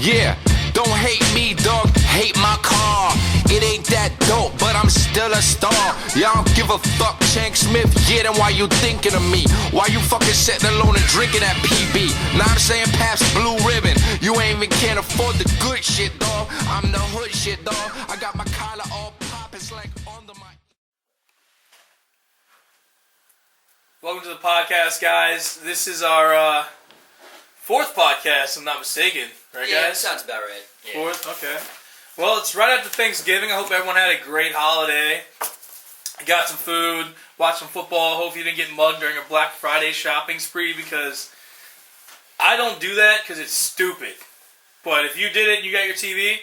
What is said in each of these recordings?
Yeah, don't hate me, dog, hate my car. It ain't that dope, but I'm still a star. Yeah, I don't give a fuck, Shank Smith. Yeah, then why you thinking of me? Why you fucking sitting alone and drinking that PB? Now I'm saying Pabst Blue Ribbon. You ain't even can't afford the good shit, dog. I'm the hood shit, dog. I got my collar all pop. It's like on the mic. Welcome to the podcast, guys. This is our fourth podcast, if I'm not mistaken. Right, yeah, guys? That sounds about right. Yeah. Fourth? Okay. Well, it's right after Thanksgiving. I hope everyone had a great holiday. Got some food, watched some football. Hope you didn't get mugged during a Black Friday shopping spree, because I don't do that because it's stupid. But if you did it and you got your TV,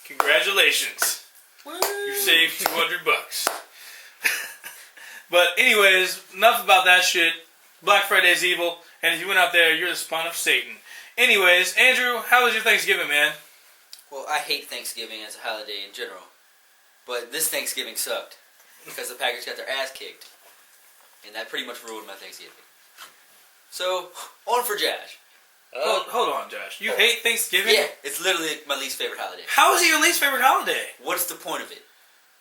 congratulations. Woo. You saved $200. But anyways, enough about that shit. Black Friday's evil, and if you went out there, you're the spawn of Satan. Anyways, Andrew, how was your Thanksgiving, man? Well, I hate Thanksgiving as a holiday in general. But this Thanksgiving sucked. Because the Packers got their ass kicked. And that pretty much ruined my Thanksgiving. So, on for Josh. Hold on, Josh. You hate Thanksgiving? Yeah, it's literally my least favorite holiday. How is it your least favorite holiday? What's the point of it?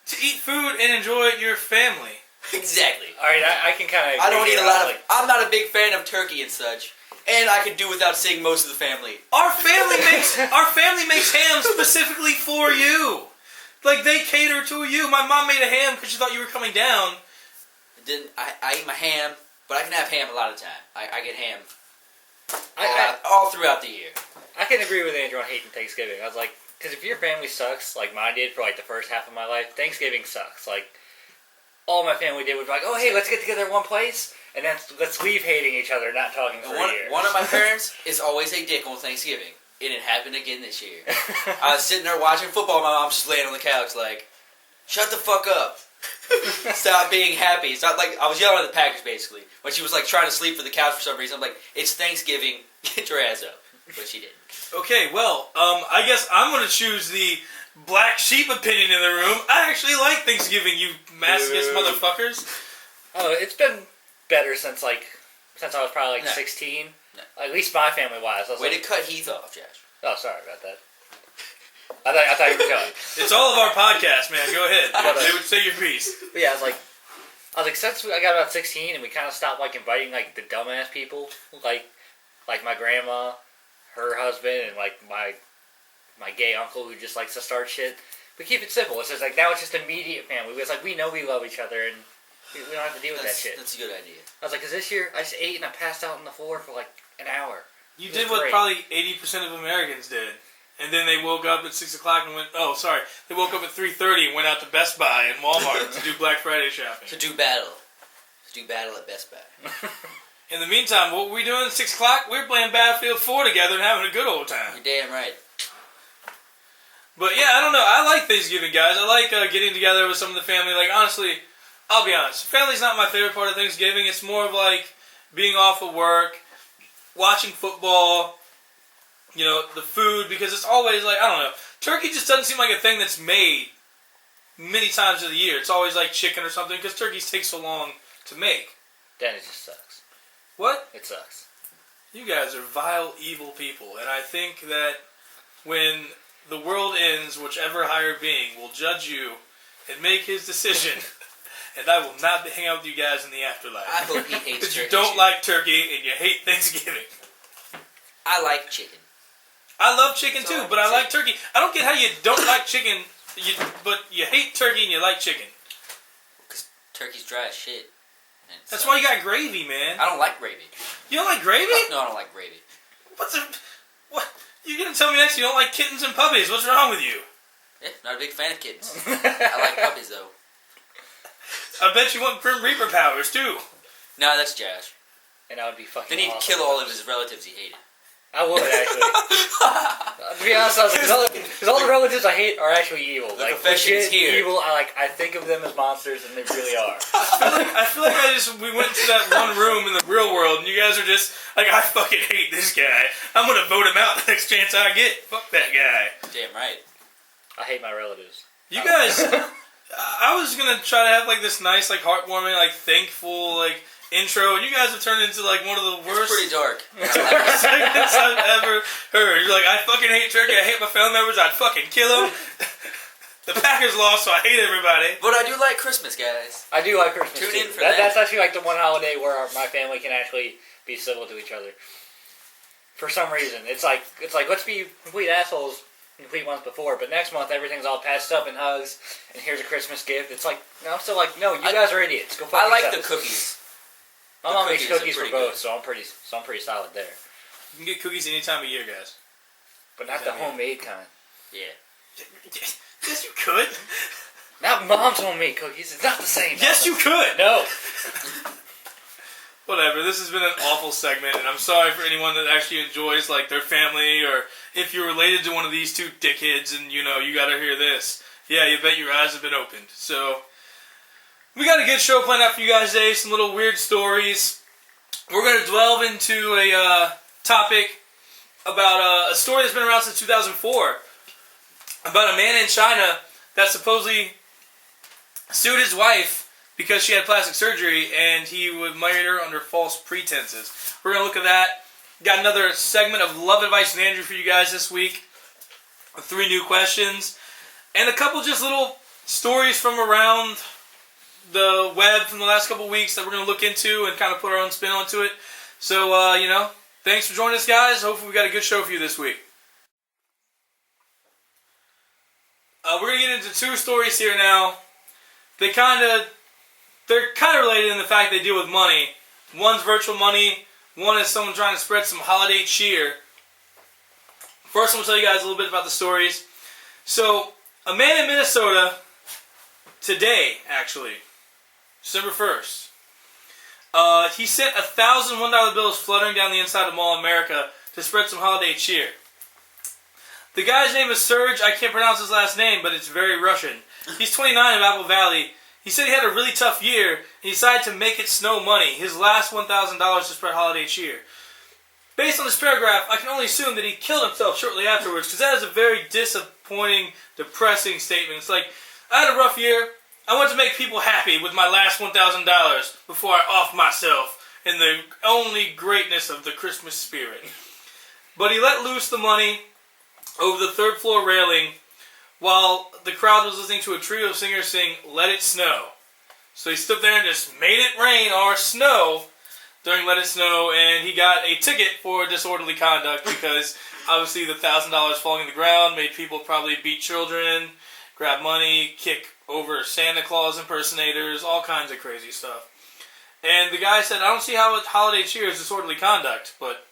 To eat food and enjoy your family. Exactly. Alright, I can kind of... I don't eat a lot of... I'm not a big fan of turkey and such. And I could do without seeing most of the family. Our family makes ham specifically for you. Like, they cater to you. My mom made a ham because she thought you were coming down. I eat my ham, but I can have ham a lot of the time. I get ham I all throughout the year. can agree with Andrew on hating Thanksgiving. I was like, because if your family sucks, like mine did for like the first half of my life, Thanksgiving sucks. Like, all my family did was be like, oh, hey, let's get together in one place, and then let's leave hating each other, not talking for a year. One of my parents is always a dick on Thanksgiving, and it happened again this year. I was sitting there watching football, my mom's just laying on the couch like, shut the fuck up. Stop being happy. It's not like I was yelling at the Packers basically, when she was like trying to sleep for the couch for some reason. I'm like, it's Thanksgiving, get your ass up. But she didn't. Okay, well, I guess I'm going to choose the black sheep opinion in the room. I actually like Thanksgiving, you masochist motherfuckers. Oh, it's been better since I was probably like No. 16. No. At least my family-wise. Way to cut Heath off, Josh. Oh, sorry about that. I thought you were telling. It's all of our podcast, man. Go ahead. Say your piece. But yeah, I was like, since I got about 16 and we kind of stopped like inviting like the dumbass people, like my grandma, her husband, and like my gay uncle who just likes to start shit. We keep it simple. It's just like now it's just immediate family. It's like we know we love each other and we don't have to deal with that shit. That's a good idea. I was like, because this year I just ate and I passed out on the floor for like an hour. You did what probably 80% of Americans did. And then they woke up at 6 o'clock and went, they woke up at 3:30 and went out to Best Buy and Walmart to do Black Friday shopping. To do battle at Best Buy. In the meantime, what were we doing at 6 o'clock? We were playing Battlefield 4 together and having a good old time. You're damn right. But yeah, I don't know. I like Thanksgiving, guys. I like getting together with some of the family. Like, honestly, I'll be honest. Family's not my favorite part of Thanksgiving. It's more of like being off of work, watching football, the food, because it's always like, I don't know. Turkey just doesn't seem like a thing that's made many times of the year. It's always like chicken or something, because turkeys take so long to make. Then it just sucks. What? It sucks. You guys are vile, evil people, and I think that when the world ends, whichever higher being will judge you and make his decision, and I will not hang out with you guys in the afterlife. I hope he hates Because turkey. you don't like turkey and you hate Thanksgiving. I like chicken. I love chicken too, but I like turkey. I don't get how you don't like chicken, but you hate turkey and you like chicken. Because turkey's dry as shit. That's why you got gravy, man. I don't like gravy. You don't like gravy? No, I don't like gravy. What? You're going to tell me next you don't like kittens and puppies. What's wrong with you? Yeah, not a big fan of kittens. I like puppies, though. I bet you want Grim Reaper powers, too. No, that's Josh. And I would be fucking Then he'd awesome. kill all of his relatives he hated. I would, actually. To be honest, I was like, because all the relatives I hate are actually evil. The like, confession's legit here. evil, I think of them as monsters, and they really are. I feel like we went to that one room in the real world, and you guys are just like, I fucking hate this guy. I'm going to vote him out the next chance I get. Fuck that guy. Damn right. I hate my relatives. You guys, I was going to try to have like this nice, like heartwarming, like thankful, like intro, and you guys have turned into like one of the worst It's pretty dark. segments I've ever heard. You're like, I fucking hate turkey. I hate my family members. I'd fucking kill them. The Packers lost, so I hate everybody. But I do like Christmas, guys. I do like Christmas. Tune too. in for that. That's actually like the one holiday where my family can actually be civil to each other. For some reason, it's like let's be complete assholes, complete months before, but next month everything's all patched up in hugs, and here's a Christmas gift. It's like I'm still like, no, you guys are idiots. Go fuck I like yourselves. the cookies. My mom makes cookies are cookies for pretty both, good. so I'm pretty solid there. You can get cookies any time of year, guys. But not the homemade kind. Yeah. Yes, you could. Not mom's homemade cookies. It's not the same. Yes, you could. No. Whatever. This has been an awful segment, and I'm sorry for anyone that actually enjoys like their family, or if you're related to one of these two dickheads, and you got to hear this. Yeah, you bet your eyes have been opened. So we got a good show planned out for you guys today. Some little weird stories. We're gonna delve into a topic about a story that's been around since 2004 about a man in China that supposedly sued his wife because she had plastic surgery, and he would marry her under false pretenses. We're going to look at that. Got another segment of Love Advice and Andrew for you guys this week. 3 new questions. And a couple just little stories from around the web from the last couple weeks that we're going to look into and kind of put our own spin onto it. So, thanks for joining us, guys. Hopefully we got a good show for you this week. We're going to get into 2 stories here now. They're kind of related in the fact they deal with money. One's virtual money. One is someone trying to spread some holiday cheer. First, I'm going to tell you guys a little bit about the stories. So, a man in Minnesota, today, actually, December 1st, he sent 1,000 $1 bills fluttering down the inside of Mall of America to spread some holiday cheer. The guy's name is Serge. I can't pronounce his last name, but it's very Russian. He's 29 of Apple Valley. He said he had a really tough year, and he decided to make it snow money, his last $1,000 to spread holiday cheer. Based on this paragraph, I can only assume that he killed himself shortly afterwards, because that is a very disappointing, depressing statement. It's like, I had a rough year. I want to make people happy with my last $1,000 before I off myself in the only greatness of the Christmas spirit. But he let loose the money over the 3rd floor railing while the crowd was listening to a trio of singers sing Let It Snow. So he stood there and just made it rain or snow during Let It Snow, and he got a ticket for disorderly conduct because obviously the $1,000 falling on the ground made people probably beat children, grab money, kick over Santa Claus impersonators, all kinds of crazy stuff. And the guy said, I don't see how holiday cheer is disorderly conduct, but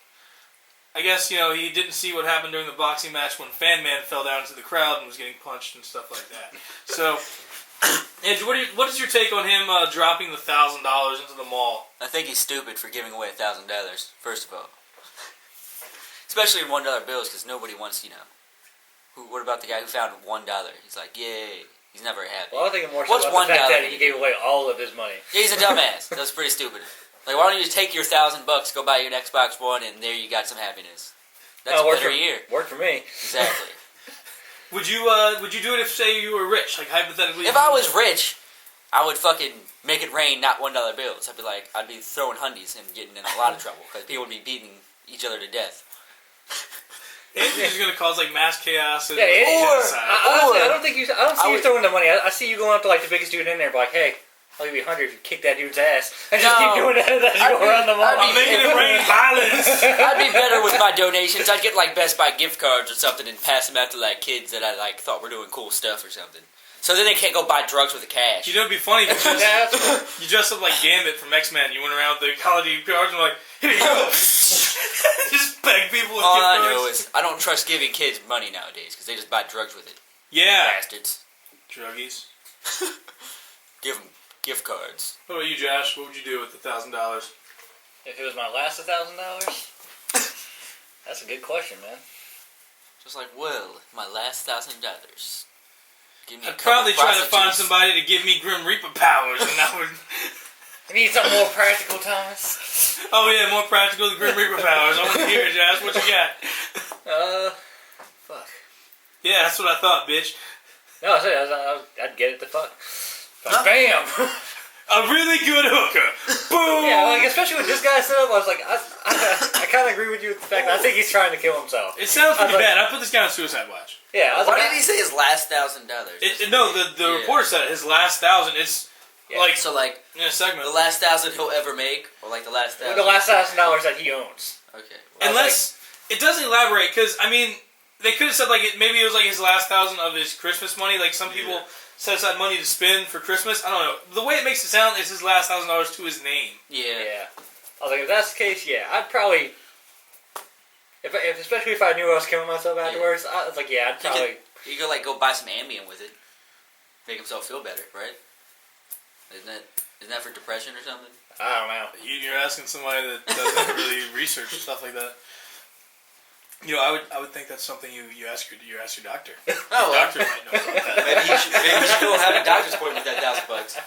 I guess, he didn't see what happened during the boxing match when Fan Man fell down into the crowd and was getting punched and stuff like that. So, Andrew, what is your take on him dropping the $1,000 into the mall? I think he's stupid for giving away $1,000, first of all. Especially in $1 bills, because nobody wants, what about the guy who found $1? He's like, yay. He's never happy. Well, I think more so What's about the fact $1? that he gave away all of his money. Yeah, he's a dumbass. That's pretty stupid. Like, why don't you just take your $1,000, go buy your Xbox One, and there you got some happiness. That's a better year. Worked for me. Exactly. Would you do it if, say, you were rich? Like, hypothetically. If I was rich, I would fucking make it rain, not $1 bills. I'd be throwing hundies and getting in a lot of trouble because people would be beating each other to death. It's going to cause like mass chaos and genocide. I don't see you throwing the money. I see you going up to like the biggest dude in there, and be like, hey, I'll give you 100 if you kick that dude's ass. And just keep doing that as you go around the mall. I'm making it rain violence. I'd be better with my donations. I'd get like Best Buy gift cards or something and pass them out to like kids that I like thought were doing cool stuff or something. So then they can't go buy drugs with the cash. It'd be funny if you dressed up like Gambit from X-Men. You went around with the holiday cards and like, here you go. Just beg people with All gift I cards. know is I don't trust giving kids money nowadays because they just buy drugs with it. Yeah. Bastards. Druggies. Give them gift cards. What about you, Josh? What would you do with the $1,000? If it was my last $1,000, that's a good question, man. Just like, well, my last $1,000. Give me I'd probably try to find somebody to give me Grim Reaper powers, and that would. You need something more practical, Thomas. Oh yeah, more practical than Grim Reaper powers. I want to hear it, Josh. What you got? Fuck. Yeah, that's what I thought, bitch. No, I'd get it the fuck. Bam! A really good hooker. Boom. Yeah, like especially with this guy set up, I was like, I kind of agree with you with the fact that I think he's trying to kill himself. It sounds pretty like, bad. I put this guy on suicide watch. Yeah. Why did he say his last $1,000? No, the reporter said his last 1,000. It's like so like in a segment. the last 1,000 he'll ever make, or like the last 1,000. The last $1,000 that he owns. Okay. Unless it doesn't elaborate, because I mean, they could have said like maybe it was like his last 1,000 of his Christmas money. Like some people set aside money to spend for Christmas. I don't know. The way it makes it sound is his last $1,000 to his name. Yeah. I was like, if that's the case, yeah, I'd probably, especially if I knew I was killing myself afterwards, I was like, yeah, I'd probably. He could like go buy some Ambien with it, make himself feel better, right? Isn't that for depression or something? I don't know. You're asking somebody that doesn't really research stuff like that. You know, I would think that's something you ask your doctor. Oh, Your doctor might know about that. maybe you should go have a doctor's appointment with that $1,000.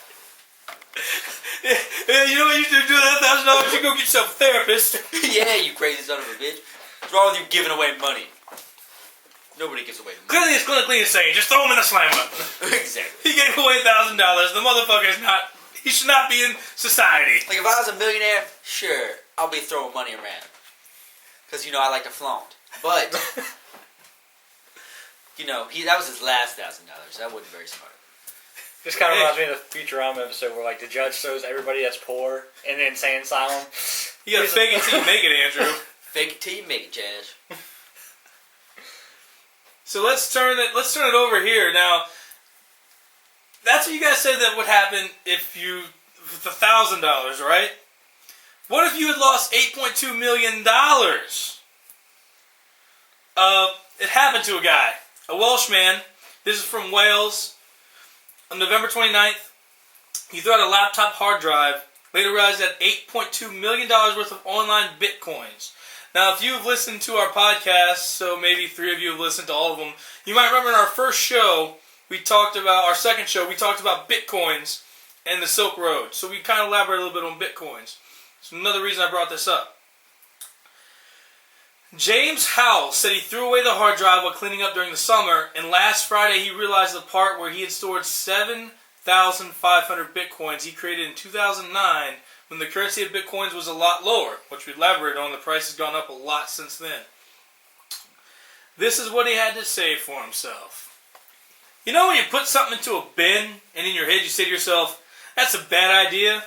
Yeah, you know what you should do with that $1,000? You go get yourself a therapist. Yeah, you crazy son of a bitch. What's wrong with you giving away money? Nobody gives away money. Clearly, it's clinically insane. Just throw him in the slammer. Exactly. He gave away $1,000. The motherfucker is not. He should not be in society. Like if I was a millionaire, sure, I'll be throwing money around. Because I like to flaunt. But that was his last $1,000. That wasn't very smart. This kind of reminds me of the Futurama episode where like the judge shows everybody that's poor in the insane asylum. You gotta fake it till you make it, Andrew. Fake it till you make it, Jazz. So let's turn it over here now. That's what you guys said that would happen if you with $1,000, right? What if you had lost $8.2 million? It happened to a guy, a Welsh man. This is from Wales. On November 29th, he threw out a laptop hard drive, later realized that $8.2 million worth of online bitcoins. Now, if you've listened to our podcast, so maybe 3 of you have listened to all of them, you might remember in our first show, our second show, we talked about bitcoins and the Silk Road. So we kind of elaborate a little bit on bitcoins. So another reason I brought this up. James Howell said he threw away the hard drive while cleaning up during the summer, and last Friday he realized the part where he had stored 7,500 bitcoins he created in 2009 when the currency of bitcoins was a lot lower, which we elaborated on. The price has gone up a lot since then. This is what he had to say for himself. You know when you put something into a bin and in your head you say to yourself, that's a bad idea?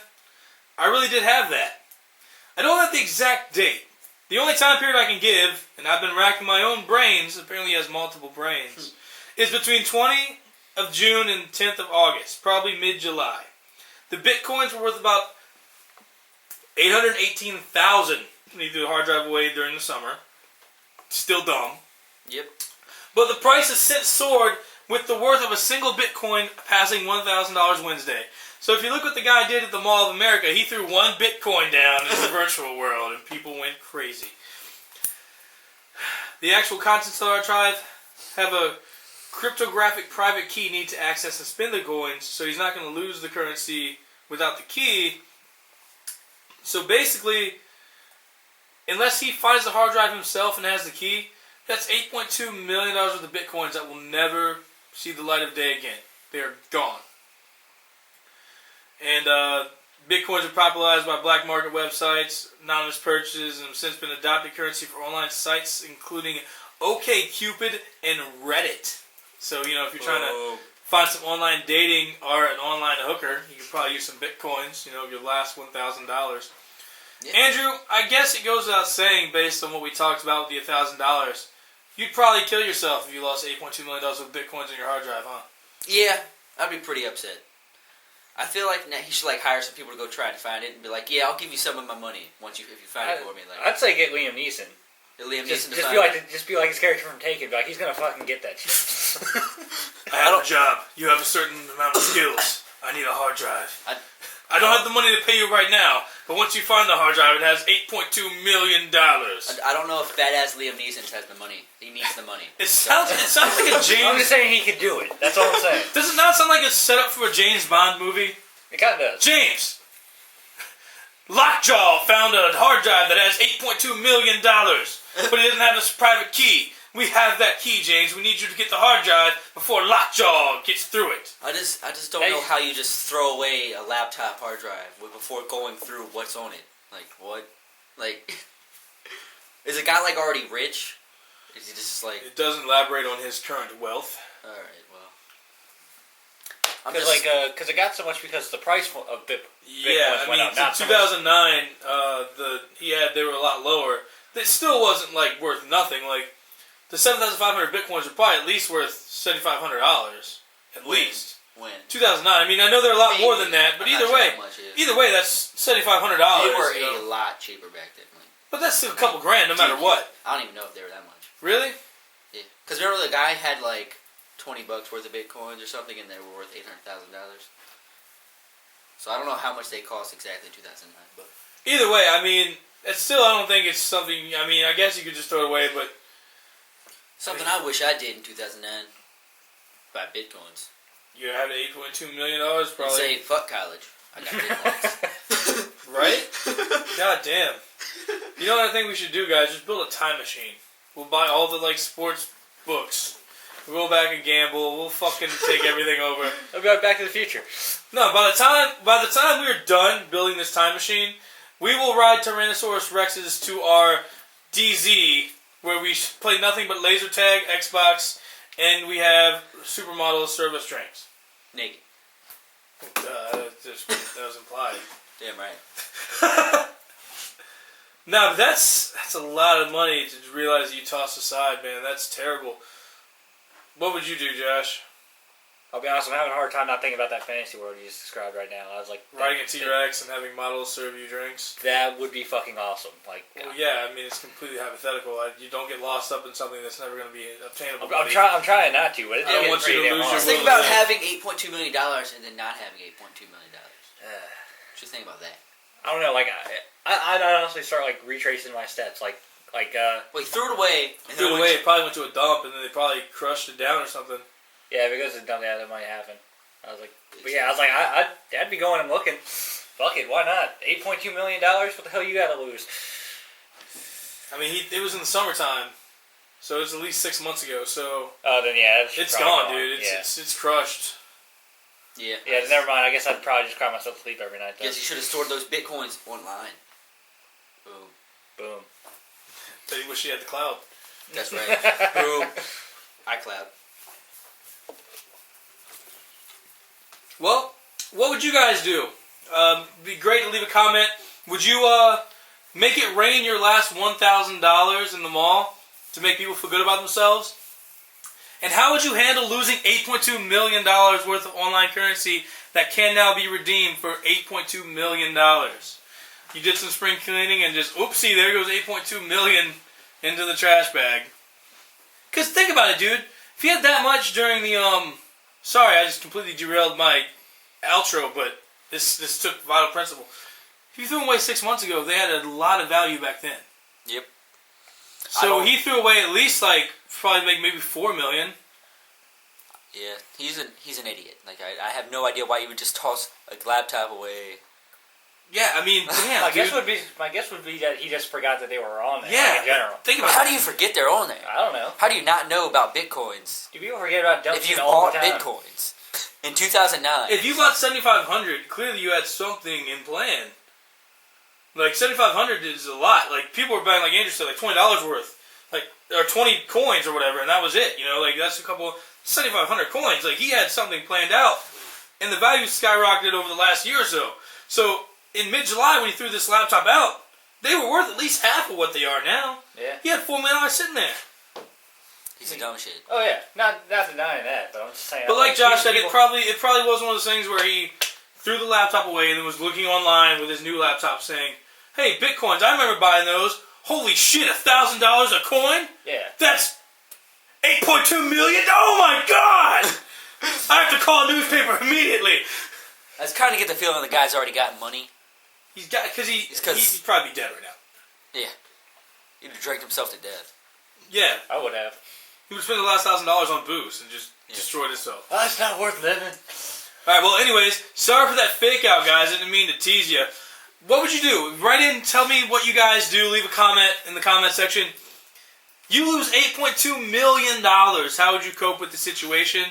I really did have that. I don't have the exact date. The only time period I can give, and I've been racking my own brains, apparently he has multiple brains, is between 20th of June and 10th of August, probably mid-July. The bitcoins were worth about $818,000 when he threw the hard drive away during the summer. Still dumb. Yep. But the price has since soared with the worth of a single bitcoin passing $1,000 Wednesday. So if you look what the guy did at the Mall of America, he threw one bitcoin down in the virtual world and people went crazy. The actual contents of our drive have a cryptographic private key needed to access and spend the coins, so he's not going to lose the currency without the key. So basically, unless he finds the hard drive himself and has the key, that's $8.2 million worth of bitcoins that will never see the light of day again. They are gone. And bitcoins are popularized by black market websites, anonymous purchases, and have since been adopted currency for online sites, including OkCupid and Reddit. So, if you're trying to find some online dating or an online hooker, you can probably use some bitcoins, your last $1,000. Yeah. Andrew, I guess it goes without saying, based on what we talked about with the $1,000, you'd probably kill yourself if you lost $8.2 million of bitcoins in your hard drive, huh? Yeah, I'd be pretty upset. I feel like he should hire some people to go try to find it and be like, yeah, I'll give you some of my money if you find it for me. I'd say get Liam Neeson. Just be like his character from Taken. Like he's gonna fucking get that shit. I have a job. You have a certain amount of skills. I need a hard drive. I don't have the money to pay you right now, but once you find the hard drive, it has $8.2 million. I don't know if badass Liam Neeson has the money. He needs the money. It sounds like a James... I'm just saying he could do it. That's all I'm saying. Does it not sound like a setup for a James Bond movie? It kind of does. James! Lockjaw found a hard drive that has $8.2 million, but he doesn't have his private key. We have that key, James. We need you to get the hard drive before Lockjaw gets through it. I just don't know how you just throw away a laptop hard drive before going through what's on it. Like, what? Like, is the guy, like, already rich? Is he just, like... It doesn't elaborate on his current wealth. Alright, well... Because it got so much because the price of Bitcoin went up. In 2009, they were a lot lower. It still wasn't, like, worth nothing. Like, the 7,500 Bitcoins are probably at least worth $7,500. At least. When? 2009. I mean, I know they're a lot more than that, but either way, that's $7,500. They were a lot cheaper back then. Like, but that's still a couple grand, no matter what. I don't even know if they were that much. Really? Yeah. Because remember the guy had like $20 worth of Bitcoins or something, and they were worth $800,000. So I don't know how much they cost exactly in 2009, but either way, I mean, it's still, I don't think it's something. I mean, I guess you could just throw it away, but something I wish I did in 2009. Buy Bitcoins. You have $8.2 million, probably. Say fuck college. I got Bitcoins. Right? God damn. You know what I think we should do, guys? Just build a time machine. We'll buy all the like sports books. We'll go back and gamble. We'll fucking take everything over. We'll go Back to the Future. No, by the time we're done building this time machine, we will ride Tyrannosaurus Rexes to our DZ, where we play nothing but laser tag, Xbox, and we have supermodels serve us drinks. Naked. That was implied. Damn right. No, but that's a lot of money to realize you tossed aside, man. That's terrible. What would you do, Josh? I'll be honest, I'm having a hard time not thinking about that fantasy world you just described right now. I was like... Riding a T-Rex and having models serve you drinks? That would be fucking awesome. Like, well, yeah, I mean, it's completely hypothetical. You don't get lost up in something that's never going to be obtainable. I'm trying not to, but it's I don't want you to lose your think about having $8.2 million and then not having $8.2 million. Just think about that. I don't know, like, I'd honestly start, like, retracing my steps, well, he threw it away. It probably went to a dump, and then they probably crushed it down or something. Yeah, if it goes to the dump, yeah, that might happen. I'd be going and looking. Fuck it, why not? $8.2 million, what the hell you gotta lose? I mean, it was in the summertime, so it was at least 6 months ago, so... Oh, then yeah, it's gone, dude. It's crushed. Yeah. Yeah, never mind. I guess I'd probably just cry myself to sleep every night. Guess you should have stored those Bitcoins online. Boom. Boom. So you wish you had the cloud. That's right. Boom. iCloud. Well, what would you guys do? It'd be great to leave a comment. Would you make it rain your last $1,000 in the mall to make people feel good about themselves? And how would you handle losing $8.2 million worth of online currency that can now be redeemed for $8.2 million? You did some spring cleaning and just, oopsie, there goes $8.2 million into the trash bag. Because think about it, dude. If you had that much during the, sorry, I just completely derailed my outro, but this took vital principle. If you threw them away 6 months ago, they had a lot of value back then. Yep. So he threw away at least, like, probably make maybe $4 million. Yeah, he's an idiot. Like, I have no idea why you would just toss a laptop away. Yeah, I mean, damn, my guess would be that he just forgot that they were on there. Yeah, like, in general. Think about how do you forget they're on there? I don't know. How do you not know about Bitcoins? Do people forget about dump if you all bought the time? Bitcoins in 2009? If you bought 7,500, clearly you had something in plan. Like 7,500 is a lot. Like people were buying, like Andrew said, like $20 worth, like or 20 coins or whatever, and that was it. You know, like that's a couple 7,500 coins. Like he had something planned out, and the value skyrocketed over the last year or so. So in mid-July, when he threw this laptop out, they were worth at least half of what they are now. Yeah. He had $4 million sitting there. He's a dumb shit. Oh yeah, not denying that, but I'm just saying. But like Josh said, it probably was one of those things where he threw the laptop away and then was looking online with his new laptop saying, "Hey, Bitcoins, I remember buying those. Holy shit, $1,000 a coin? Yeah. That's $8.2 million? Oh my god! I have to call a newspaper immediately." I was kind of get the feeling the guy's already got money. He's probably dead right now. Yeah. He'd have drank himself to death. Yeah. I would have. He would spend the last $1,000 on booze and just destroyed himself. Oh, it's not worth living. Alright, well anyways, sorry for that fake out, guys. I didn't mean to tease you. What would you do? Write in, tell me what you guys do. Leave a comment in the comment section. You lose $8.2 million. How would you cope with the situation?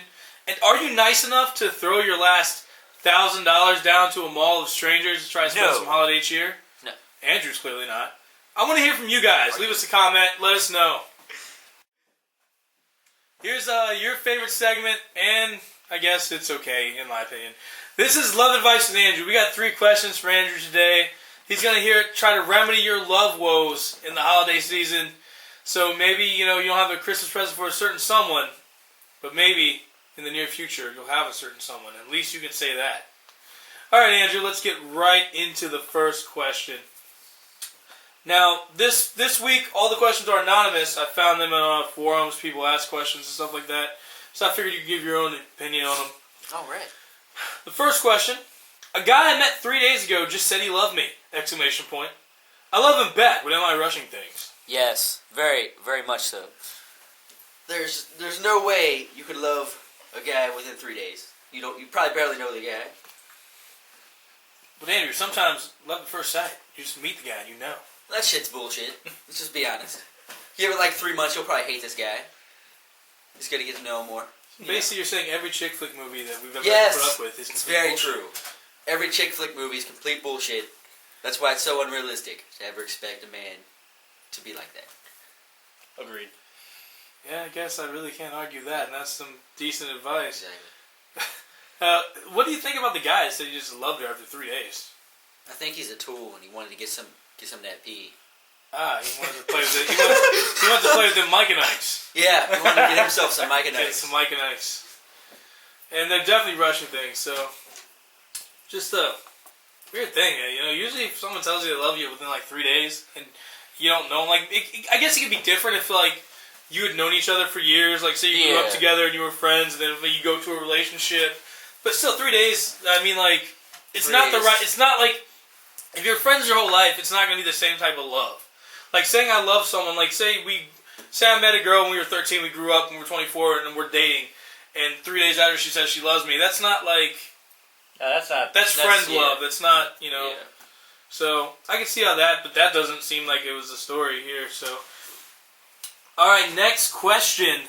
And are you nice enough to throw your last $1,000 down to a mall of strangers to try to spend some holiday cheer? No. Andrew's clearly not. I want to hear from you guys. Leave us a comment. Let us know. Here's your favorite segment, and I guess it's okay, in my opinion. This is Love Advice with Andrew. We got 3 questions for Andrew today. He's going to try to remedy your love woes in the holiday season. So maybe, you don't have a Christmas present for a certain someone, but maybe in the near future you'll have a certain someone. At least you can say that. All right, Andrew, let's get right into the first question. Now, this week, all the questions are anonymous. I found them on forums. People ask questions and stuff like that. So I figured you could give your own opinion on them. All right. The first question. A guy I met 3 days ago just said he loved me! Exclamation point. I love him back, but am I rushing things? Yes, very, very much so. There's no way you could love a guy within 3 days. You probably barely know the guy. But Andrew, sometimes love at first sight. You just meet the guy and you know. That shit's bullshit. Let's just be honest. Give it like 3 months, you'll probably hate this guy. Just gotta get to know him more. Basically, you're saying every chick flick movie that we've ever put up with is it's very bullshit. true. Every chick flick movie is complete bullshit. That's why it's so unrealistic to ever expect a man to be like that. Agreed. Yeah, I guess I really can't argue that, and that's some decent advice. Exactly. What do you think about the guy that said he just loved her after 3 days? I think he's a tool, and he wanted to get some of that pee. He wanted to play with it. He wanted to play with them Mike and Ikes. Yeah, he wanted to get himself some Mike and Get Ikes. some Mike and Ikes. And they're definitely rushing things, so just a weird thing. Usually if someone tells you they love you within like 3 days, and you don't know, I guess it could be different if you had known each other for years. Like, say you grew up together and you were friends, and then you go to a relationship. But still, 3 days. I mean, it's not the right. It's not like if you're friends your whole life, it's not going to be the same type of love. Like saying I love someone. Like say I met a girl when we were 13. We grew up when we were 24, and we're dating. And 3 days after she says she loves me, that's not like. That's friend love. That's not Yeah. So I can see how but that doesn't seem like it was the story here. So. All right, next question.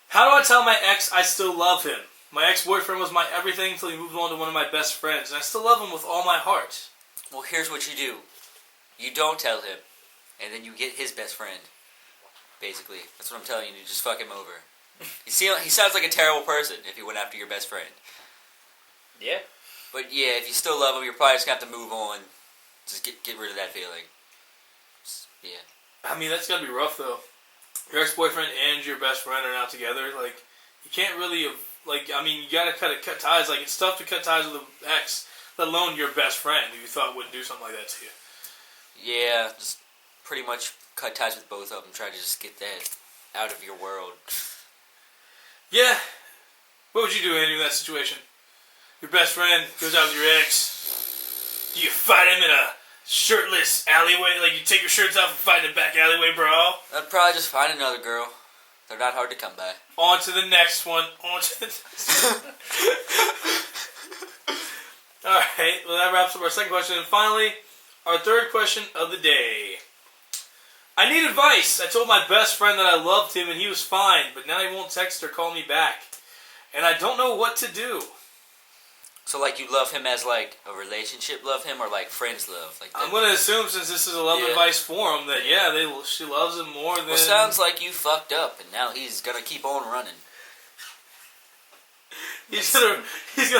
How do I tell my ex I still love him? My ex-boyfriend was my everything until he moved on to one of my best friends, and I still love him with all my heart. Well, here's what you do. You don't tell him, and then you get his best friend. Basically, that's what I'm telling you. You just fuck him over. He sounds like a terrible person if he went after your best friend. Yeah. But yeah, if you still love him, you're probably just gonna have to move on. Just get rid of that feeling. Yeah. I mean, that's gotta be rough though. Your ex-boyfriend and your best friend are now together. You can't really, you gotta cut ties. It's tough to cut ties with an ex, let alone your best friend who you thought wouldn't do something like that to you. Yeah, just pretty much cut ties with both of them. Try to just get that out of your world. Yeah. What would you do, Andrew, in that situation? Your best friend goes out with your ex. Do you fight him in a shirtless alleyway? You take your shirts off and fight in the back alleyway, bro? I'd probably just find another girl. They're not hard to come by. On to the next one. Alright, well that wraps up our second question. And finally, our third question of the day. I need advice. I told my best friend that I loved him and he was fine, but now he won't text or call me back. And I don't know what to do. So, you love him as, a relationship love him, or, friends love? I'm going to assume, since this is a love advice forum, that, she loves him more than... Well, sounds like you fucked up, and now he's going to keep on running. He's gonna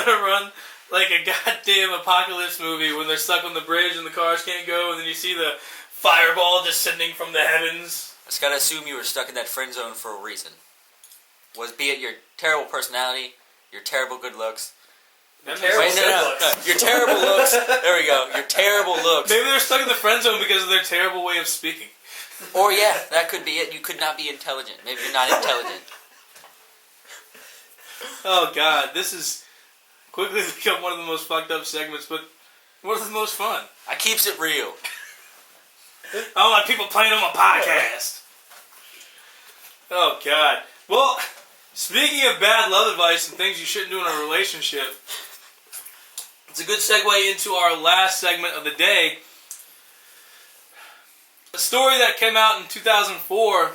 run like a goddamn apocalypse movie when they're stuck on the bridge and the cars can't go, and then you see the fireball descending from the heavens. I just gotta assume you were stuck in that friend zone for a reason. Be it your terrible personality, your terrible good looks... No. Your terrible looks. There we go. Your terrible looks. Maybe they're stuck in the friend zone because of their terrible way of speaking. Or that could be it. You could not be intelligent. Maybe you're not intelligent. Oh God, this is quickly become one of the most fucked up segments, but one of the most fun. I keeps it real. I don't like people playing on my podcast. Oh God. Well, speaking of bad love advice and things you shouldn't do in a relationship, it's a good segue into our last segment of the day. A story that came out in 2004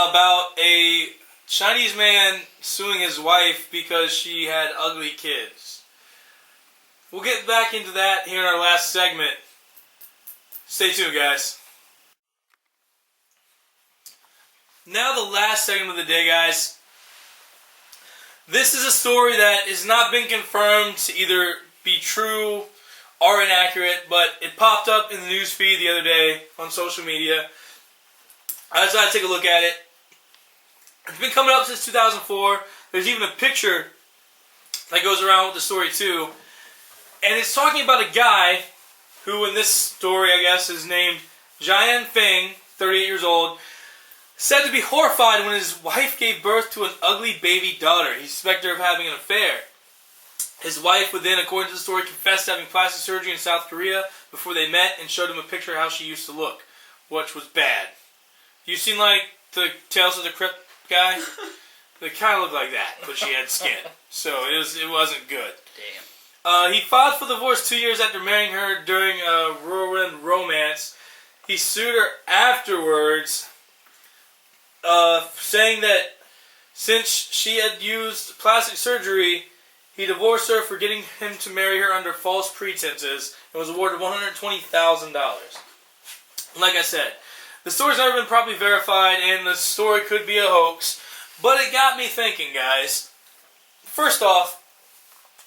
about a Chinese man suing his wife because she had ugly kids. We'll get back into that here in our last segment. Stay tuned, guys. Now the last segment of the day, guys. This is a story that has not been confirmed to either be true or inaccurate, but it popped up in the news feed the other day on social media. I decided to take a look at it. It's been coming up since 2004. There's even a picture that goes around with the story too. And it's talking about a guy who in this story, I guess, is named Jian Feng, 38 years old, said to be horrified when his wife gave birth to an ugly baby daughter. He suspected her of having an affair. His wife would then, according to the story, confess to having plastic surgery in South Korea before they met and showed him a picture of how she used to look, which was bad. You seen like the Tales of the Crypt guy? They kind of looked like that, but she had skin, so it wasn't good. Damn. He filed for divorce 2 years after marrying her during a whirlwind romance. He sued her afterwards, saying that since she had used plastic surgery, he divorced her for getting him to marry her under false pretenses and was awarded $120,000. Like I said, the story's never been properly verified and the story could be a hoax, but it got me thinking, guys. First off,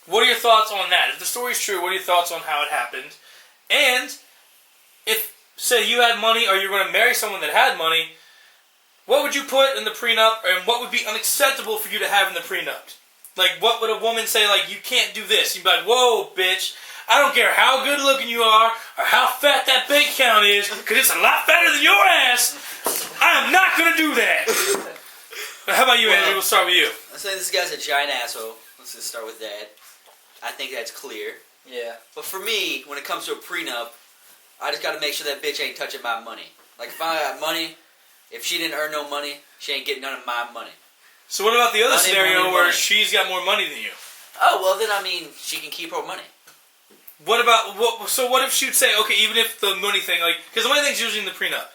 what are your thoughts on that? If the story's true, what are your thoughts on how it happened? And if, say, you had money or you're going to marry someone that had money, what would you put in the prenup and what would be unacceptable for you to have in the prenup? Like, what would a woman say, like, you can't do this? You'd be like, whoa, bitch, I don't care how good looking you are or how fat that bank account is, because it's a lot fatter than your ass. I am not going to do that. How about you, Andrew? We'll start with you. I'm saying this guy's a giant asshole. Let's just start with that. I think that's clear. Yeah. But for me, when it comes to a prenup, I just got to make sure that bitch ain't touching my money. Like, if I got money, if she didn't earn no money, she ain't getting none of my money. So what about the other Money, scenario money, where money. she's got more money than you? Oh, well, then, I mean, she can keep her money. What about, what if she would say, okay, even if the money thing, like, because the money thing's usually in the prenup,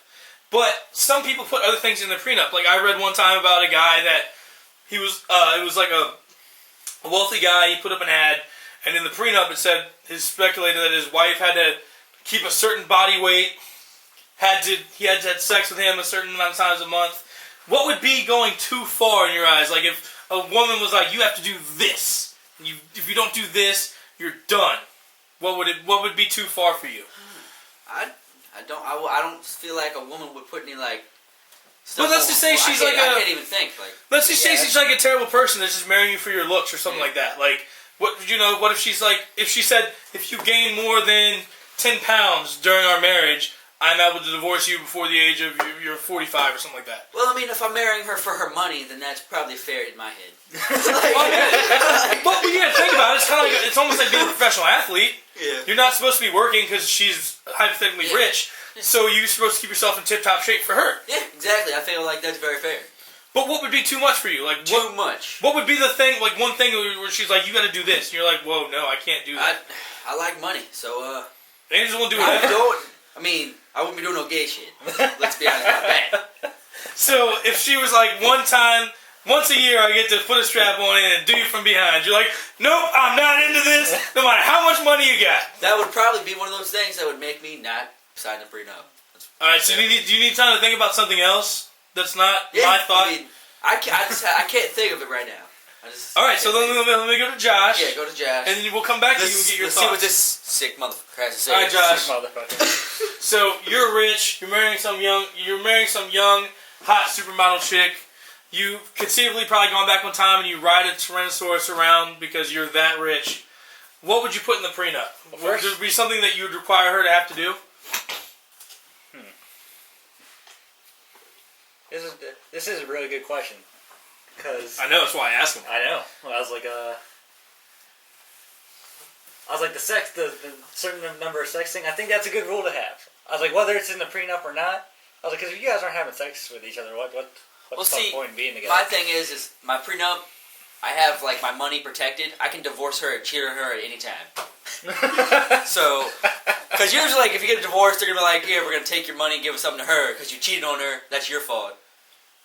but some people put other things in the prenup. Like, I read one time about a guy that he was, it was like a wealthy guy, he put up an ad, and in the prenup it said, he speculated that his wife had to keep a certain body weight, he had to have sex with him a certain amount of times a month. What would be going too far in your eyes? Like, if a woman was like, you have to do this, if you don't do this, you're done. What would be too far for you? I don't feel like a woman would put any, like, stuff. But let's just say she's like I can't even think. Like, let's just say she's like a terrible person that's just marrying you for your looks or something like that. Like, what if she's like, if she said, if you gain more than 10 pounds during our marriage, I'm able to divorce you before the age of you're 45 or something like that. well, I mean, if I'm marrying her for her money, then that's probably fair in my head. But when you gotta think about it, it's kind of like, it's almost like being a professional athlete. Yeah. You're not supposed to be working because she's hypothetically rich, so you're supposed to keep yourself in tip-top shape for her. Yeah, exactly. I feel like that's very fair. But what would be too much for you? Like Too much. What would be the thing? Like one thing where she's like, "You got to do this," and you're like, "Whoa, no, I can't do that." I like money, so Angels won't do I it. mean, I wouldn't be doing no gay shit. Let's be honest about that. So if she was like, once a year, I get to put a strap on it and do you from behind. You're like, nope, I'm not into this. No matter how much money you got. That would probably be one of those things that would make me not sign a prenup. All right. So do you need time to think about something else that's not my thought? I mean, I can't think of it right now. All right. So let me go to Josh. Yeah, go to Josh. And then we'll come back to you and get your let's thoughts. see what this sick motherfucker has to say. All right, Josh. Sick motherfucker. So you're rich. You're marrying some young, hot supermodel chick. You conceivably probably gone back one time and you ride a Tyrannosaurus around because you're that rich. What would you put in the prenup? Would there be something that you would require her to have to do? This is a really good question. Cause I know, that's why I asked him. I know. Well, I was like the certain number of sex thing. I think that's a good rule to have. I was like, whether it's in the prenup or not. I was like, because if you guys aren't having sex with each other, what's the point in being together? My thing is my prenup. I have like my money protected. I can divorce her and cheat on her at any time. So, because usually, like, if you get a divorce, they're gonna be like, "Yeah, we're gonna take your money and give it something to her because you cheated on her. That's your fault."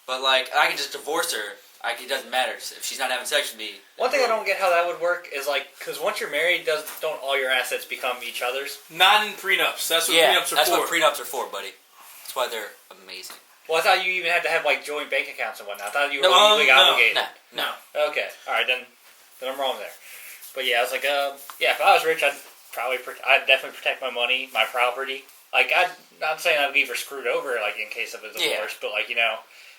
But like, I can just divorce her. It doesn't matter if she's not having sex with me. One thing I don't get how that would work is like, because once you're married, don't all your assets become each other's? Not in prenups. That's what prenups are that's for. what prenups are for, buddy. That's why they're amazing. Well, I thought you even had to have like joint bank accounts and whatnot. I thought you were legally no. obligated. No. Okay, all right, then I'm wrong there. But yeah, I was like, if I was rich, I'd definitely protect my money, my property. Like, I'm not saying I'd leave her screwed over, like, in case of a divorce, but like,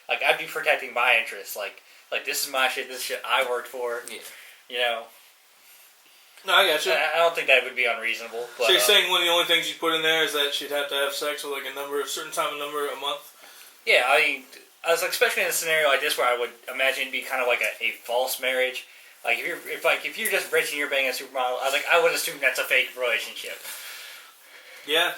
like, I'd be protecting my interests. Like, this is my shit, this is shit I worked for. Yeah. No, I got you. I don't think that would be unreasonable. But, so you're saying one of the only things you put in there is that she'd have to have sex with like a certain number a month? Yeah, I mean, I was like, especially in a scenario like this where I would imagine it'd be kind of like a false marriage. Like if you're just rich and you're banging a supermodel, I was like, I would assume that's a fake relationship. Yeah.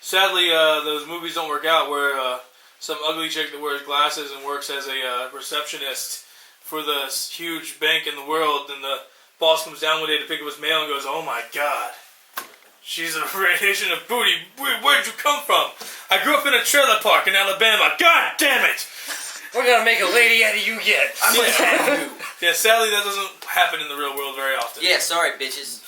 Sadly, those movies don't work out where some ugly chick that wears glasses and works as a receptionist for the huge bank in the world, and the boss comes down one day to pick up his mail and goes, "Oh my God, she's a radiation of booty. Where'd you come from? I grew up in a trailer park in Alabama. God damn it! We're gonna make a lady out of you yet. I'm gonna have you." Yeah, sadly that doesn't happen in the real world very often. Yeah, sorry, bitches.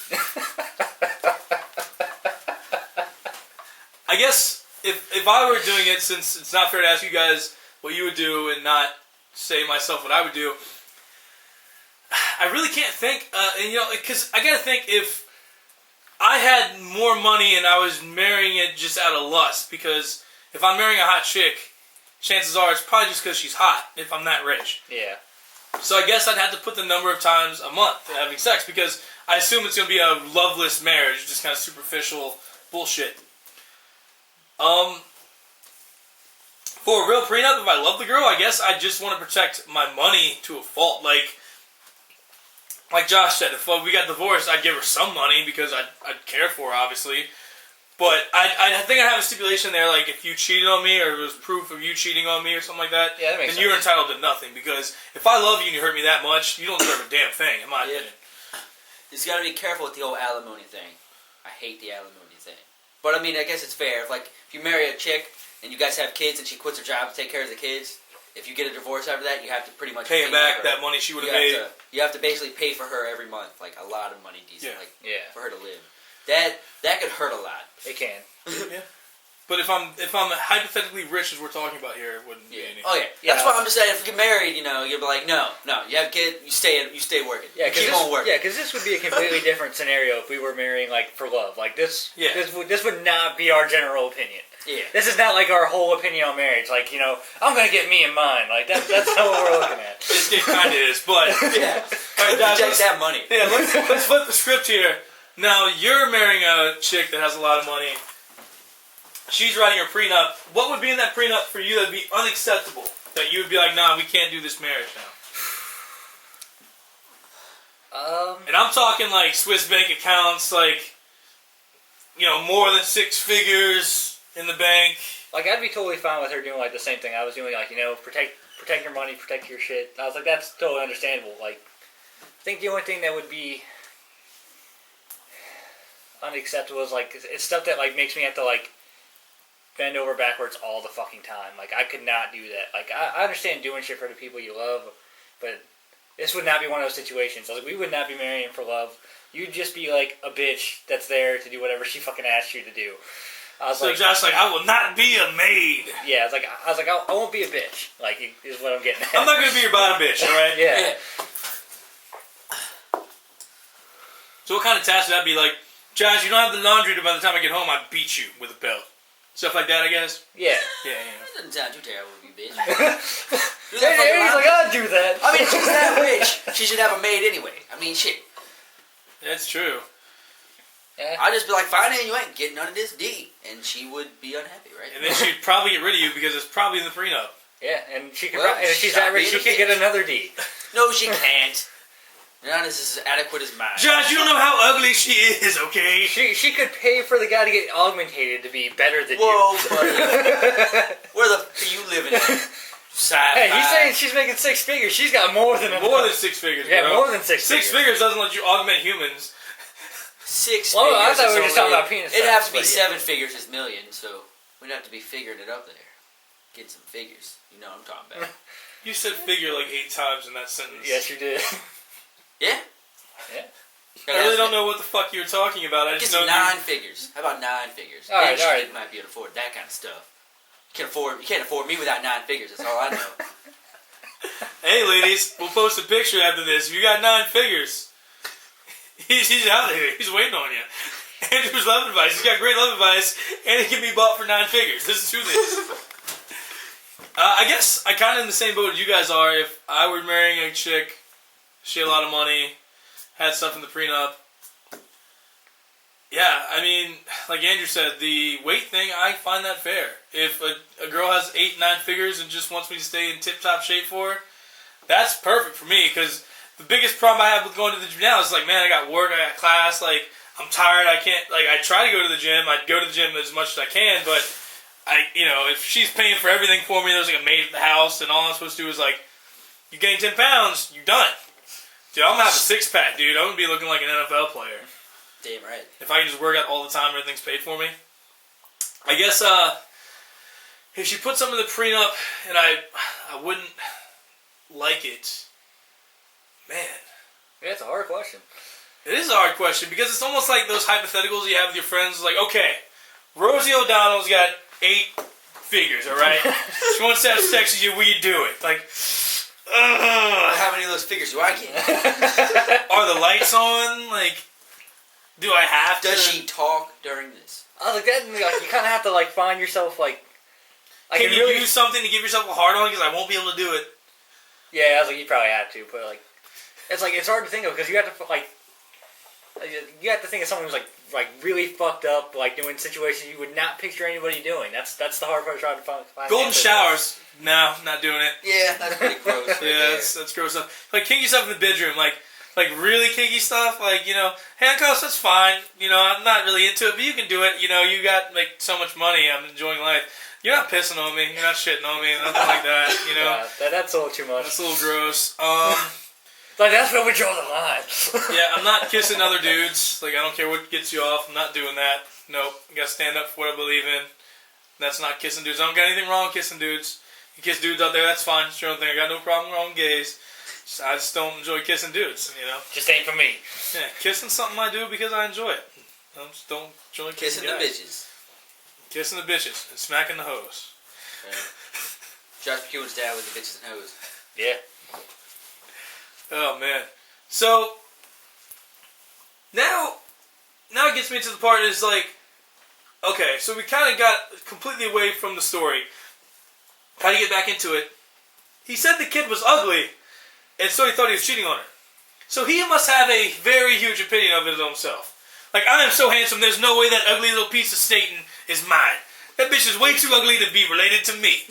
I guess if I were doing it, since it's not fair to ask you guys what you would do and not say myself what I would do, I really can't think, because I gotta think if I had more money and I was marrying it just out of lust, because if I'm marrying a hot chick, chances are it's probably just because she's hot, if I'm that rich. Yeah. So I guess I'd have to put the number of times a month having sex, because I assume it's going to be a loveless marriage, just kind of superficial bullshit. For a real prenup, if I love the girl, I guess I just want to protect my money to a fault. Like Josh said, if we got divorced, I'd give her some money because I'd care for her, obviously. But I think I'd have a stipulation there, like if you cheated on me or there was proof of you cheating on me or something like that, that makes then you're entitled to nothing. Because if I love you and you hurt me that much, you don't deserve a damn thing, in my opinion. You just gotta be careful with the old alimony thing. I hate the alimony thing. But I mean, I guess it's fair. If you marry a chick and you guys have kids and she quits her job to take care of the kids, if you get a divorce after that, you have to pretty much pay back that money she would have made. You have to basically pay for her every month, like a lot of money, decent, for her to live. That could hurt a lot. It can. Yeah. But if I'm hypothetically rich, as we're talking about here, it wouldn't be anything. Oh yeah. That's why I'm just saying. If you get married, you'll be like, no, you have a kid, you stay working. Yeah, keep on working. Yeah, because this would be a completely different scenario if we were marrying like for love. Like this. Yeah. This would not be our general opinion. Yeah. This is not like our whole opinion on marriage. Like, I'm gonna get me and mine. Like that's not what we're looking at. It kind of is, but yeah. All right, guys, let's that money. Yeah, let's flip the script here. Now you're marrying a chick that has a lot of money. She's writing her prenup. What would be in that prenup for you that would be unacceptable? That you would be like, nah, we can't do this marriage now. And I'm talking like Swiss bank accounts, like, more than 6 figures in the bank. Like, I'd be totally fine with her doing like the same thing I was doing. Like, protect your money, protect your shit. I was like, that's totally understandable. Like, I think the only thing that would be unacceptable is like it's stuff that like makes me have to like bend over backwards all the fucking time. Like, I could not do that. Like, I understand doing shit for the people you love, but this would not be one of those situations. Like, we would not be marrying for love. You'd just be like a bitch that's there to do whatever she fucking asked you to do. So Josh, I will not be a maid. Yeah, I was like, I won't be a bitch. Like, is what I'm getting at. I'm not gonna be your bottom bitch, all right? Yeah. So what kind of task would that be? Like, Josh, you don't have the laundry by the time I get home, I beat you with a belt. Stuff like that, I guess? Yeah. That doesn't sound too terrible, you bitch. He's like, I'll do that. I mean, if she's that rich, she should have a maid anyway. I mean, shit. That's true. Yeah. I'd just be like, fine, you ain't getting none of this D. And she would be unhappy, right? And then she'd probably get rid of you because it's probably in the prenup. Yeah, and she could. And if she's that rich, she could get another D. No, she can't. Not as adequate as mine. Josh, you don't know how ugly she is, okay? She could pay for the guy to get augmentated to be better than Whoa, buddy. Where the f*** are you living in? Hey, he's saying she's making 6 figures. She's got more than enough. More than 6 figures, Yeah, bro. more than 6 figures. 6 figures doesn't let you augment humans. 6 Well, figures. I thought we were is just talking only- about penis It'd size, have to be but 7 figures is million, so we'd have to be figuring it up there. getting some figures. You know what I'm talking about. You said figure like 8 times in that sentence. Yes, you did. Yeah? Yeah. I really don't know what the fuck you were talking about. I Get just some know 9 figures. How about 9 figures? All right, Then all right. You might be able to afford that kind of stuff. You can't afford me without 9 figures. That's all I know. Hey, ladies, we'll post a picture after this. If you got 9 figures, he's out there. He's waiting on you. Andrew's love advice. He's got great love advice, and it can be bought for 9 figures. This is who this is. I guess I kind of in the same boat as you guys are. If I were marrying a chick, she had a lot of money, had stuff in the prenup. Yeah, I mean, like Andrew said, the weight thing, I find that fair. If a girl has 8, 9 figures and just wants me to stay in tip-top shape for her, that's perfect for me, because the biggest problem I have with going to the gym now is like, man, I got work, I got class, like, I'm tired, I can't, like, I try to go to the gym, I go to the gym as much as I can, but if she's paying for everything for me, there's like a maid at the house, and all I'm supposed to do is like, you gain 10 pounds, you're done. Dude, I'm gonna have a 6-pack, dude. I'm gonna be looking like an NFL player. Damn right. If I can just work out all the time, everything's paid for me. I guess if she put something in the prenup and I wouldn't like it, man. Yeah, it's a hard question. It is a hard question because it's almost like those hypotheticals you have with your friends. Like, okay, Rosie O'Donnell's got 8 figures, all right? She wants to have sex with you. Will you do it? Like, how many of those figures do I get? are the lights on? Like, do I have to? Does she talk during this? I was like, that, like, you kind of have to like find yourself like. Can you use something to give yourself a hard on? Because I won't be able to do it. Yeah, I was like, you probably have to, but like, it's hard to think of because you have to you have to think of someone who's like really fucked up, like doing situations you would not picture anybody doing. That's the hard part of trying to find. Golden showers. No, not doing it. Yeah, that's pretty gross. Yeah, that's gross stuff. Like kinky stuff in the bedroom, like really kinky stuff, like, handcuffs, that's fine. I'm not really into it, but you can do it. You got like so much money, I'm enjoying life. You're not pissing on me, you're not shitting on me, nothing like that, Yeah, that's a little too much. That's a little gross. Like, that's where we draw the line. Yeah, I'm not kissing other dudes. Like, I don't care what gets you off, I'm not doing that. Nope, you gotta stand up for what I believe in. That's not kissing dudes. I don't got anything wrong with kissing dudes. You kiss dudes out there, that's fine. It's your own thing. I got no problem with gays. I just don't enjoy kissing dudes, Just ain't for me. Yeah, kissing something I do because I enjoy it. I just don't enjoy kissing the guys. bitches. Kissing the bitches and smacking the hoes. Josh McEwen's dad with the bitches and hoes. Yeah. Oh man. So now it gets me to the part is like, okay, so we kind of got completely away from the story. How do you get back into it? He said the kid was ugly, and so he thought he was cheating on her. So he must have a very huge opinion of his own self. Like, I am so handsome, there's no way that ugly little piece of Satan is mine. That bitch is way too ugly to be related to me.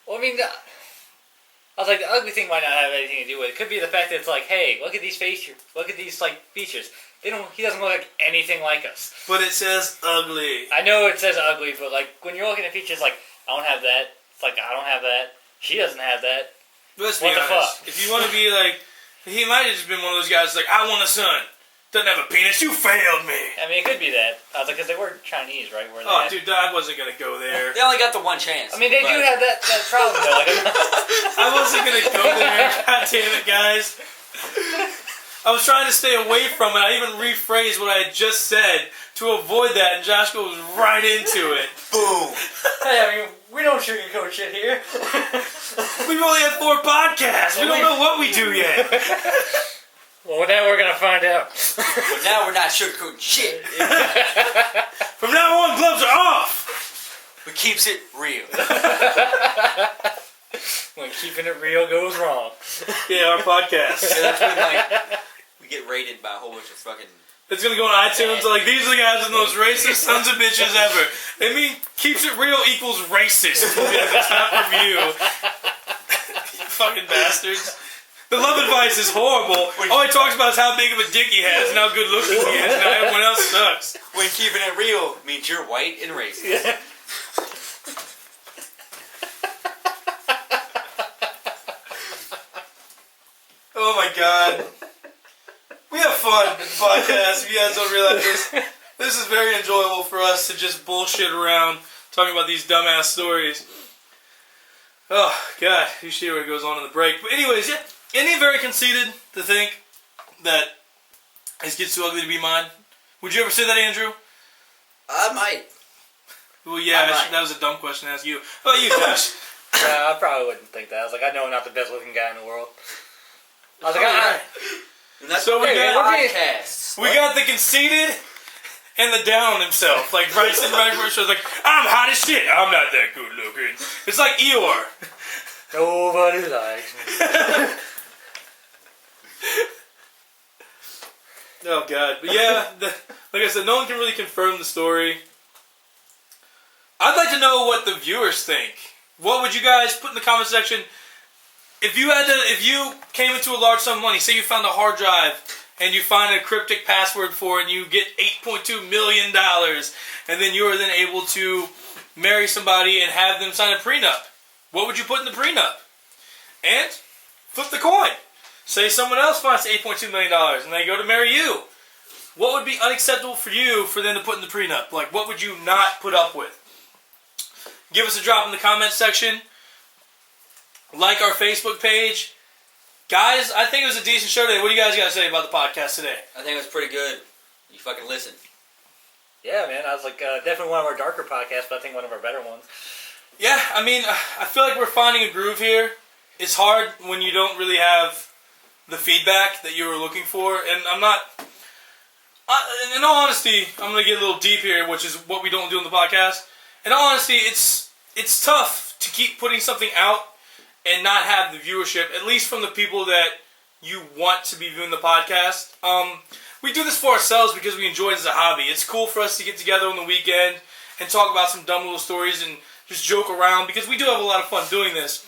Well, I mean, I was like, the ugly thing might not have anything to do with it. It could be the fact that it's like, hey, look at these features. Look at these, like, features. He doesn't look like anything like us. But it says ugly. I know it says ugly, but, like, when you're looking at features, like, I don't have that. It's like, I don't have that. She doesn't have that. Let's What be the honest. fuck? If you want to be like, he might have just been one of those guys like, I want a son. Doesn't have a penis. You failed me. I mean, it could be that. I was like, because they were Chinese, right? Where Oh, dude, I wasn't going to go there. They only got the one chance. I mean, they do have that problem, though. Like, I wasn't going to go there. God damn it, guys. I was trying to stay away from it. I even rephrased what I had just said to avoid that, and Josh goes right into it. Boom. hey, I mean, we don't sugarcoat shit here. We've only had 4 podcasts. We don't know what we do yet. Well, now we're going to find out. But now we're not sugarcoating shit. From now on, gloves are off. We keeps it real. When keeping it real goes wrong. Yeah, our podcast. Yeah, that's when, we get rated by a whole bunch of fucking... It's going to go on iTunes. Like, these are the guys with the most racist sons of bitches ever. They mean keeps it real equals racist. It's not review. You fucking bastards. The love advice is horrible. All he talks about is how big of a dick he has and how good looking he is, and how everyone else sucks. When keeping it real means you're white and racist. Yeah. Oh my god. We have fun in the podcast. If you guys don't realize this is very enjoyable for us to just bullshit around talking about these dumbass stories. Oh, God. You see what goes on in the break. But anyways, yeah. Isn't it very conceited to think that it gets too ugly to be mine? Would you ever say that, Andrew? I might. Well, yeah, that was a dumb question to ask you. How about you, Josh? I probably wouldn't think that. I was like, I know I'm not the best looking guy in the world. I was like, And that's so we got the conceited and the down himself. Like Bryson right first was like, I'm hot as shit. I'm not that good looking. It's like Eeyore. Nobody likes me. Oh, God. But yeah, like I said, no one can really confirm the story. I'd like to know what the viewers think. What would you guys put in the comment section? If you came into a large sum of money, say you found a hard drive, and you find a cryptic password for it, and you get $8.2 million, and then you are then able to marry somebody and have them sign a prenup, what would you put in the prenup? And flip the coin. Say someone else finds $8.2 million and they go to marry you. What would be unacceptable for you for them to put in the prenup? Like, what would you not put up with? Give us a drop in the comments section. Like our Facebook page. Guys, I think it was a decent show today. What do you guys got to say about the podcast today? I think it was pretty good. You fucking listen. Yeah, man. I was like, definitely one of our darker podcasts, but I think one of our better ones. Yeah, I mean, I feel like we're finding a groove here. It's hard when you don't really have the feedback that you were looking for, and I'm not. In all honesty, I'm gonna get a little deep here, which is what we don't do in the podcast. In all honesty, it's tough to keep putting something out and not have the viewership, at least from the people that you want to be viewing the podcast. We do this for ourselves because we enjoy it as a hobby. It's cool for us to get together on the weekend and talk about some dumb little stories and just joke around because we do have a lot of fun doing this.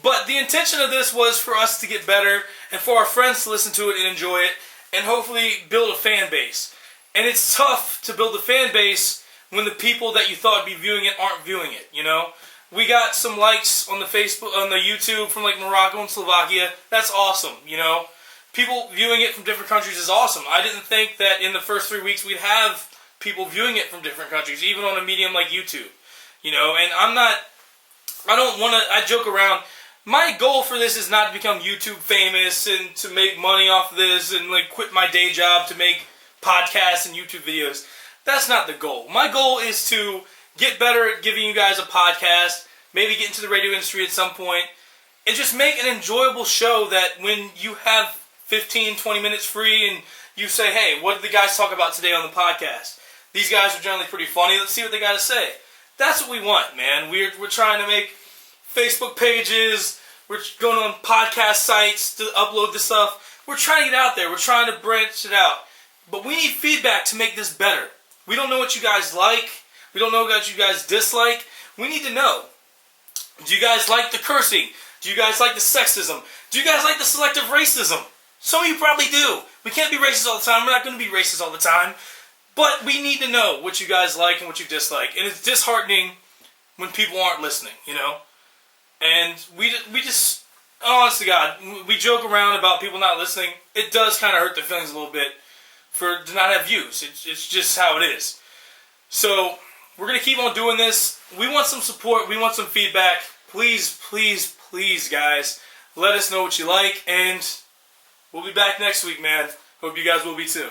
But the intention of this was for us to get better and for our friends to listen to it and enjoy it and hopefully build a fan base. And it's tough to build a fan base when the people that you thought would be viewing it aren't viewing it, you know? We got some likes on the Facebook, on the YouTube from like Morocco and Slovakia. That's awesome, you know? People viewing it from different countries is awesome. I didn't think that in the first 3 weeks we'd have people viewing it from different countries, even on a medium like YouTube, you know? And I joke around. My goal for this is not to become YouTube famous and to make money off of this and like quit my day job to make podcasts and YouTube videos. That's not the goal. My goal is to get better at giving you guys a podcast, maybe get into the radio industry at some point, and just make an enjoyable show that when you have 15, 20 minutes free and you say, hey, what did the guys talk about today on the podcast? These guys are generally pretty funny. Let's see what they got to say. That's what we want, man. We're trying to make Facebook pages. We're going on podcast sites to upload this stuff. We're trying to get out there. We're trying to branch it out. But we need feedback to make this better. We don't know what you guys like. We don't know what you guys dislike. We need to know. Do you guys like the cursing? Do you guys like the sexism? Do you guys like the selective racism? Some of you probably do. We can't be racist all the time. We're not going to be racist all the time. But we need to know what you guys like and what you dislike. And it's disheartening when people aren't listening, you know? And we just, honest to God, we joke around about people not listening. It does kind of hurt their feelings a little bit to not have views. It's just how it is. So, we're going to keep on doing this. We want some support. We want some feedback. Please, please, please, guys, let us know what you like. And we'll be back next week, man. Hope you guys will be too.